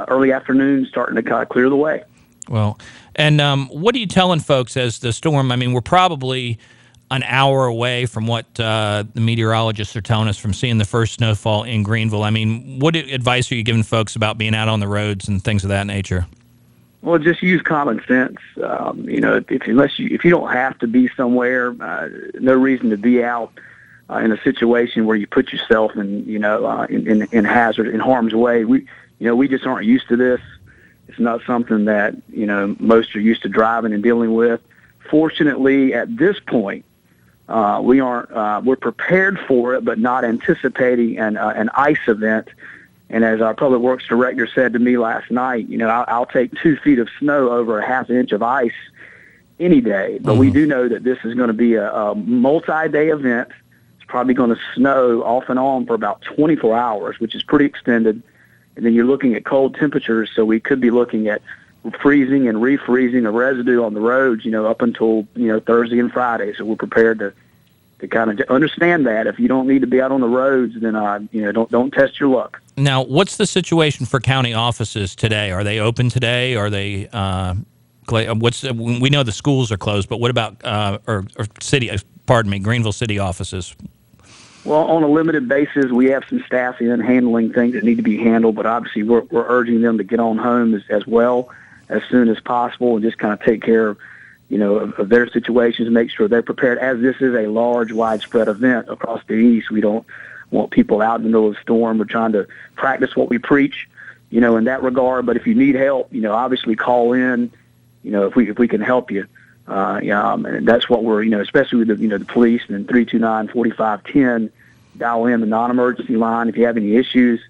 early afternoon, starting to kind of clear the way. Well, and what are you telling folks as the storm? I mean, we're probably an hour away from what the meteorologists are telling us from seeing the first snowfall in Greenville. I mean, what advice are you giving folks about being out on the roads and things of that nature? Well, just use common sense. If you don't have to be somewhere, no reason to be out in a situation where you put yourself in hazard, in harm's way. We just aren't used to this. It's not something that most are used to driving and dealing with. Fortunately, at this point, we aren't. We're prepared for it, but not anticipating an ice event. And as our public works director said to me last night, I'll take 2 feet of snow over a half inch of ice any day. But we do know that this is going to be a multi-day event. Probably going to snow off and on for about 24 hours, which is pretty extended. And then you're looking at cold temperatures, so we could be looking at freezing and refreezing of residue on the roads, up until, Thursday and Friday. So we're prepared to kind of understand that. If you don't need to be out on the roads, then, don't test your luck. Now, what's the situation for county offices today? Are they open today? Are they, we know the schools are closed, but what about, Greenville city offices? Well, on a limited basis, we have some staff in handling things that need to be handled, but obviously we're urging them to get on home as well as soon as possible and just kind of take care of, of their situations and make sure they're prepared. As this is a large, widespread event across the East, we don't want people out in the middle of the storm. We're trying to practice what we preach, in that regard. But if you need help, obviously call in, if we can help you. And that's what we're, especially with the police and 329-4510, dial in the non-emergency line if you have any issues.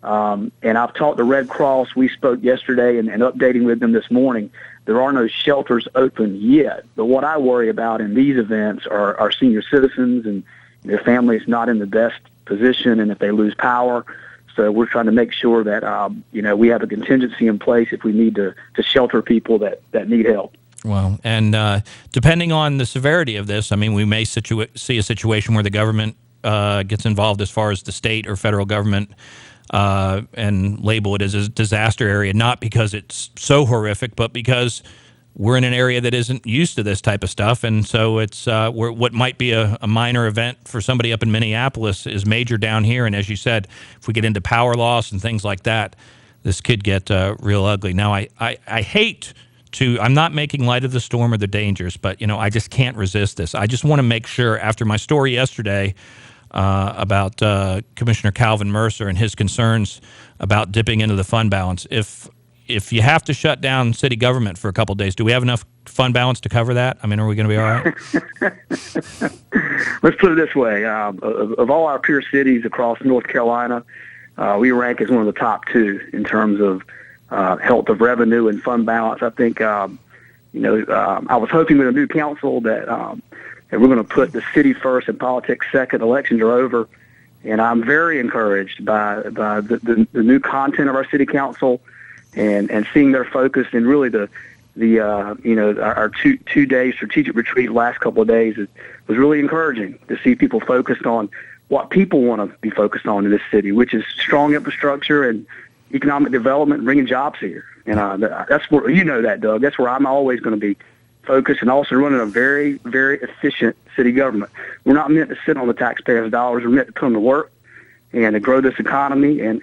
And I've talked to Red Cross. We spoke yesterday and updating with them this morning. There are no shelters open yet. But what I worry about in these events are our senior citizens and their families not in the best position, and if they lose power. So we're trying to make sure that, we have a contingency in place if we need to shelter people that need help. Well, and depending on the severity of this, I mean, we may see a situation where the government gets involved as far as the state or federal government and label it as a disaster area, not because it's so horrific, but because we're in an area that isn't used to this type of stuff. And so it's what might be a minor event for somebody up in Minneapolis is major down here. And as you said, if we get into power loss and things like that, this could get real ugly. Now, I hate to, I'm not making light of the storm or the dangers, but, you know, I just can't resist this. I just want to make sure, after my story yesterday about Commissioner Calvin Mercer and his concerns about dipping into the fund balance, if you have to shut down city government for a couple of days, do we have enough fund balance to cover that? I mean, are we going to be all right? Let's put it this way. Of all our peer cities across North Carolina, we rank as one of the top two in terms of health of revenue and fund balance. I think, I was hoping with a new council that we're going to put the city first and politics second. Elections are over. And I'm very encouraged by the new content of our city council, and seeing their focus, and really our two-day strategic retreat last couple of days was really encouraging to see people focused on what people want to be focused on in this city, which is strong infrastructure and economic development and bringing jobs here. And that's where, you know that, Doug, that's where I'm always going to be focused, and also running a very, very efficient city government. We're not meant to sit on the taxpayers' dollars. We're meant to put them to work and to grow this economy and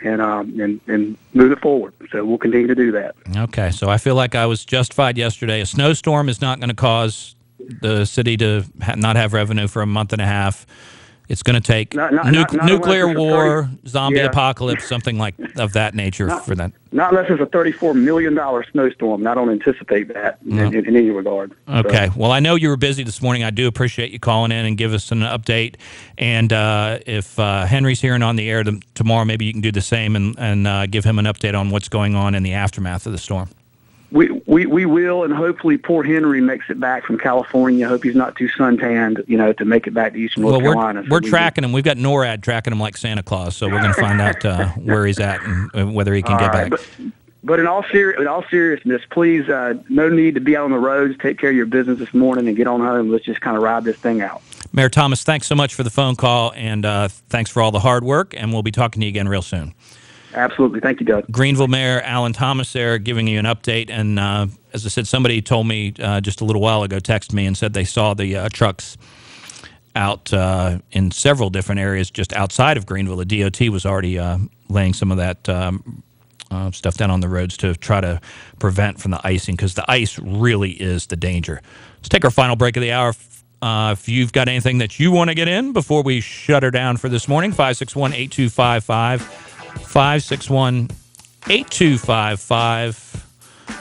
move it forward. So we'll continue to do that. Okay, so I feel like I was justified yesterday. A snowstorm is not going to cause the city to not have revenue for a month and a half. It's going to take nuclear war, zombie apocalypse, something like of that nature for that. Not unless it's a $34 million snowstorm, and I don't anticipate that in any regard. Okay. So. Well, I know you were busy this morning. I do appreciate you calling in and give us an update. And if Henry's hearing on the air tomorrow, maybe you can do the same and give him an update on what's going on in the aftermath of the storm. We will, and hopefully poor Henry makes it back from California. I hope he's not too suntanned, to make it back to Eastern North Carolina. We're tracking him. We've got NORAD tracking him like Santa Claus, so we're going to find out where he's at and whether he can get back. But in all seriousness, please, no need to be out on the roads. Take care of your business this morning and get on home. Let's just kind of ride this thing out. Mayor Thomas, thanks so much for the phone call, and thanks for all the hard work, and we'll be talking to you again real soon. Absolutely. Thank you, Doug. Greenville Mayor Alan Thomas there giving you an update. And as I said, somebody told me just a little while ago, texted me and said they saw the trucks out in several different areas just outside of Greenville. The DOT was already laying some of that stuff down on the roads to try to prevent from the icing, because the ice really is the danger. Let's take our final break of the hour. If you've got anything that you want to get in before we shut her down for this morning, 561-8255. 561-8255.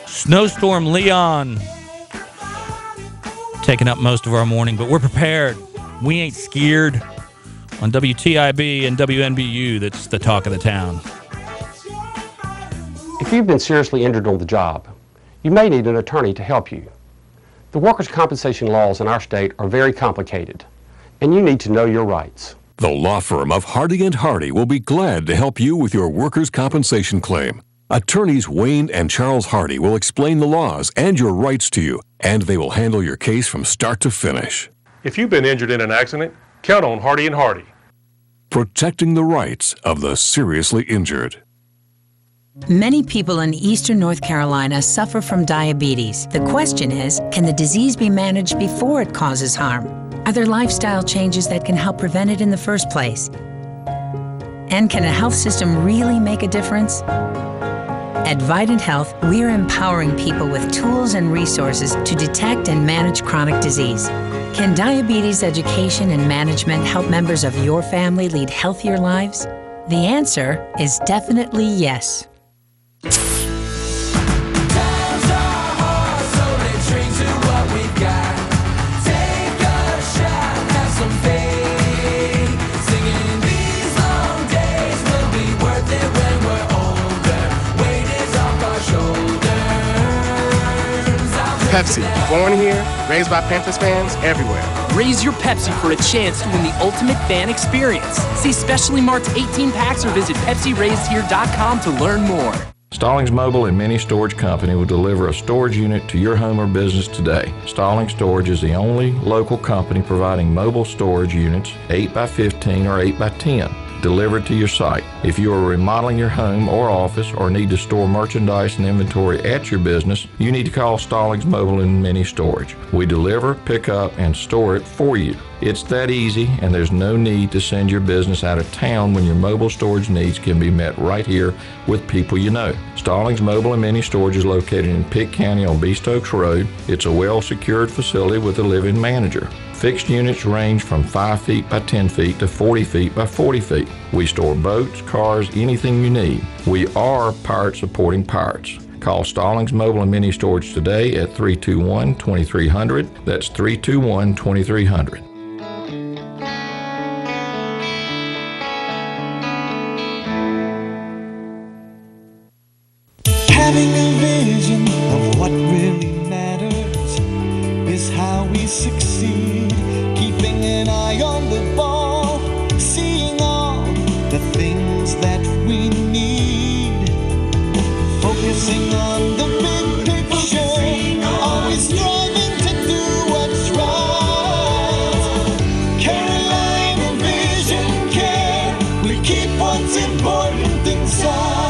Snowstorm Leon taking up most of our morning, but we're prepared. We ain't scared. On WTIB and WNBU, that's the talk of the town. If you've been seriously injured on the job, you may need an attorney to help you. The workers' compensation laws in our state are very complicated, and you need to know your rights. The law firm of Hardy & Hardy will be glad to help you with your workers' compensation claim. Attorneys Wayne and Charles Hardy will explain the laws and your rights to you, and they will handle your case from start to finish. If you've been injured in an accident, count on Hardy & Hardy. Protecting the rights of the seriously injured. Many people in eastern North Carolina suffer from diabetes. The question is, can the disease be managed before it causes harm? Are there lifestyle changes that can help prevent it in the first place? And can a health system really make a difference? At Vidant Health, we're empowering people with tools and resources to detect and manage chronic disease. Can diabetes education and management help members of your family lead healthier lives? The answer is definitely yes. Pepsi, born here, raised by Panthers fans everywhere. Raise your Pepsi for a chance to win the ultimate fan experience. See specially marked 18 packs or visit PepsiRaisedHere.com to learn more. Stallings Mobile and Mini Storage Company will deliver a storage unit to your home or business today. Stallings Storage is the only local company providing mobile storage units 8x15 or 8x10 delivered to your site. If you are remodeling your home or office or need to store merchandise and inventory at your business, you need to call Stallings Mobile and Mini Storage. We deliver, pick up, and store it for you. It's that easy, and there's no need to send your business out of town when your mobile storage needs can be met right here with people you know. Stallings Mobile and Mini Storage is located in Pitt County on Beast Oaks Road. It's a well-secured facility with a live-in manager. Fixed units range from 5 feet by 10 feet to 40 feet by 40 feet. We store boats, cars, anything you need. We are pirate supporting pirates. Call Stallings Mobile and Mini Storage today at 321-2300. That's 321-2300. Having a vision of what really matters is how we succeed. Keeping an eye on the ball, seeing all the things that we need. Focusing on the big picture, always striving to do what's right. Carolina Vision Care, we keep what's important in sight.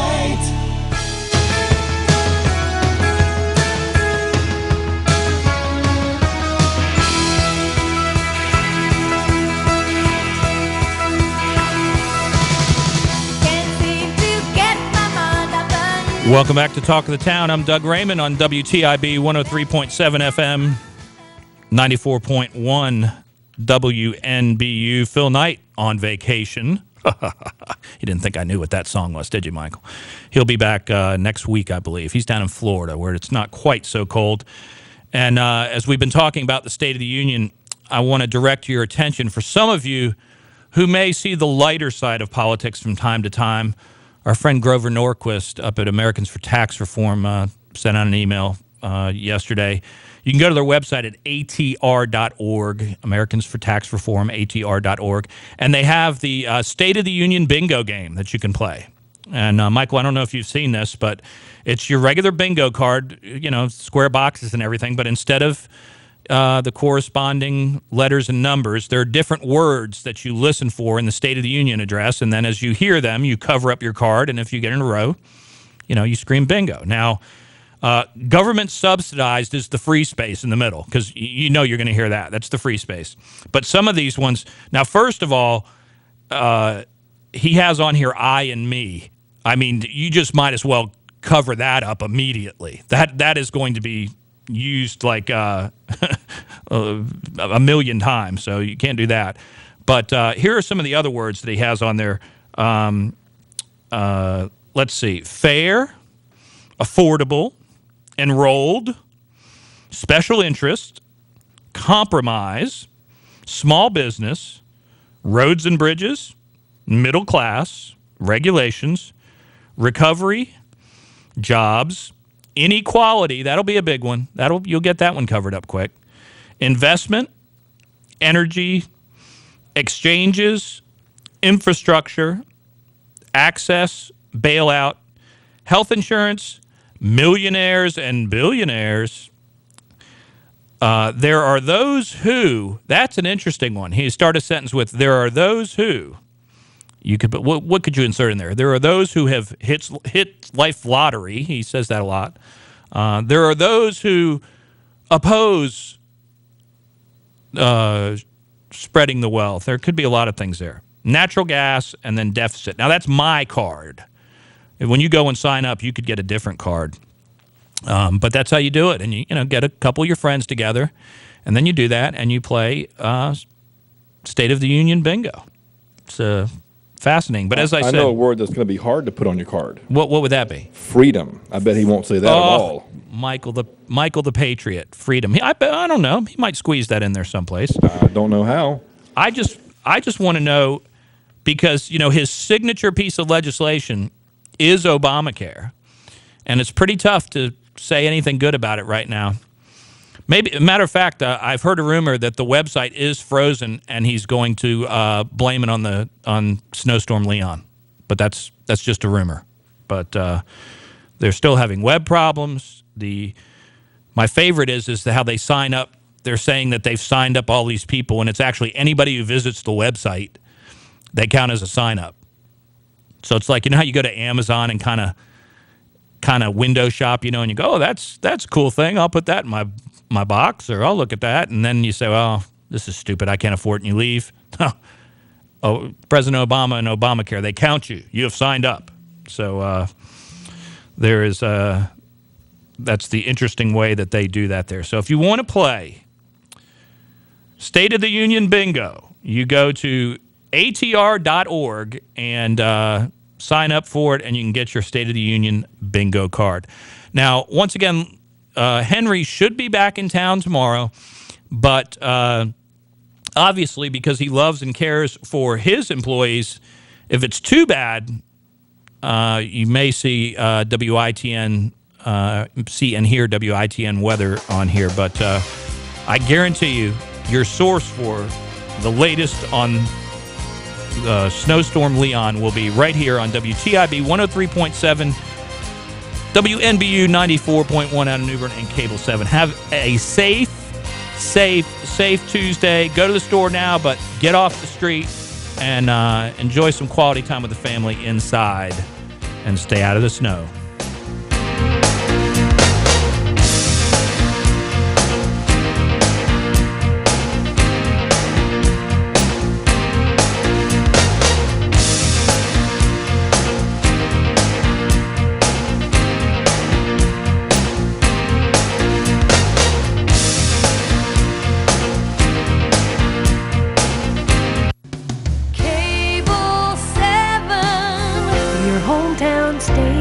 Welcome back to Talk of the Town. I'm Doug Raymond on WTIB 103.7 FM, 94.1 WNBU. Phil Knight on vacation. You didn't think I knew what that song was, did you, Michael? He'll be back next week, I believe. He's down in Florida where it's not quite so cold. And as we've been talking about the State of the Union, I want to direct your attention for some of you who may see the lighter side of politics from time to time. Our friend Grover Norquist up at Americans for Tax Reform sent out an email yesterday. You can go to their website at atr.org, Americans for Tax Reform, atr.org, and they have the State of the Union bingo game that you can play. And, Michael, I don't know if you've seen this, but it's your regular bingo card, you know, square boxes and everything, but instead of the corresponding letters and numbers, there are different words that you listen for in the State of the Union address, and then as you hear them, you cover up your card, and if you get in a row, you know, you scream bingo. Now, government subsidized is the free space in the middle, because you know you're going to hear that. That's the free space. But some of these ones, now, first of all, he has on here I and me. I mean, you just might as well cover that up immediately. That is going to be used like a million times, so you can't do that. But here are some of the other words that he has on there. Let's see. Fair, affordable, enrolled, special interest, compromise, small business, roads and bridges, middle class, regulations, recovery, jobs, inequality, that'll be a big one. You'll get that one covered up quick. Investment, energy, exchanges, infrastructure, access, bailout, health insurance, millionaires and billionaires. There are those who, that's an interesting one. He started a sentence with, there are those who. You could, but what could you insert in there? There are those who have hit life lottery. He says that a lot. There are those who oppose spreading the wealth. There could be a lot of things there. Natural gas and then deficit. Now, that's my card. When you go and sign up, you could get a different card. But that's how you do it. And you get a couple of your friends together, and then you do that, and you play State of the Union bingo. It's fascinating. But as I said, I know a word that's going to be hard to put on your card. What would that be? Freedom. I bet he won't say that at all. Michael the Patriot. Freedom. I don't know. He might squeeze that in there someplace. I don't know how. I just want to know, because his signature piece of legislation is Obamacare, and it's pretty tough to say anything good about it right now. Maybe, matter of fact, I've heard a rumor that the website is frozen, and he's going to blame it on Snowstorm Leon. But that's just a rumor. But They're still having web problems. My favorite is how they sign up. They're saying that they've signed up all these people, and it's actually anybody who visits the website, they count as a sign up. So it's like, you know how you go to Amazon and kind of window shop, and you go, oh, that's a cool thing. I'll put that in my box, or I'll look at that. And then you say, well, this is stupid. I can't afford it, and you leave. Oh, President Obama and Obamacare, they count you. You have signed up. So there is that's the interesting way that they do that there. So if you want to play State of the Union Bingo, you go to atr.org and sign up for it, and you can get your State of the Union Bingo card. Now, once again, Henry should be back in town tomorrow, but obviously, because he loves and cares for his employees, if it's too bad, you may see WITN, see and hear WITN weather on here. But I guarantee you, your source for the latest on Snowstorm Leon will be right here on WTIB 103.7, WNBU 94.1 out of New Bern, and Cable 7. Have a safe Tuesday. Go to the store now, but get off the street and enjoy some quality time with the family inside and stay out of the snow. Stay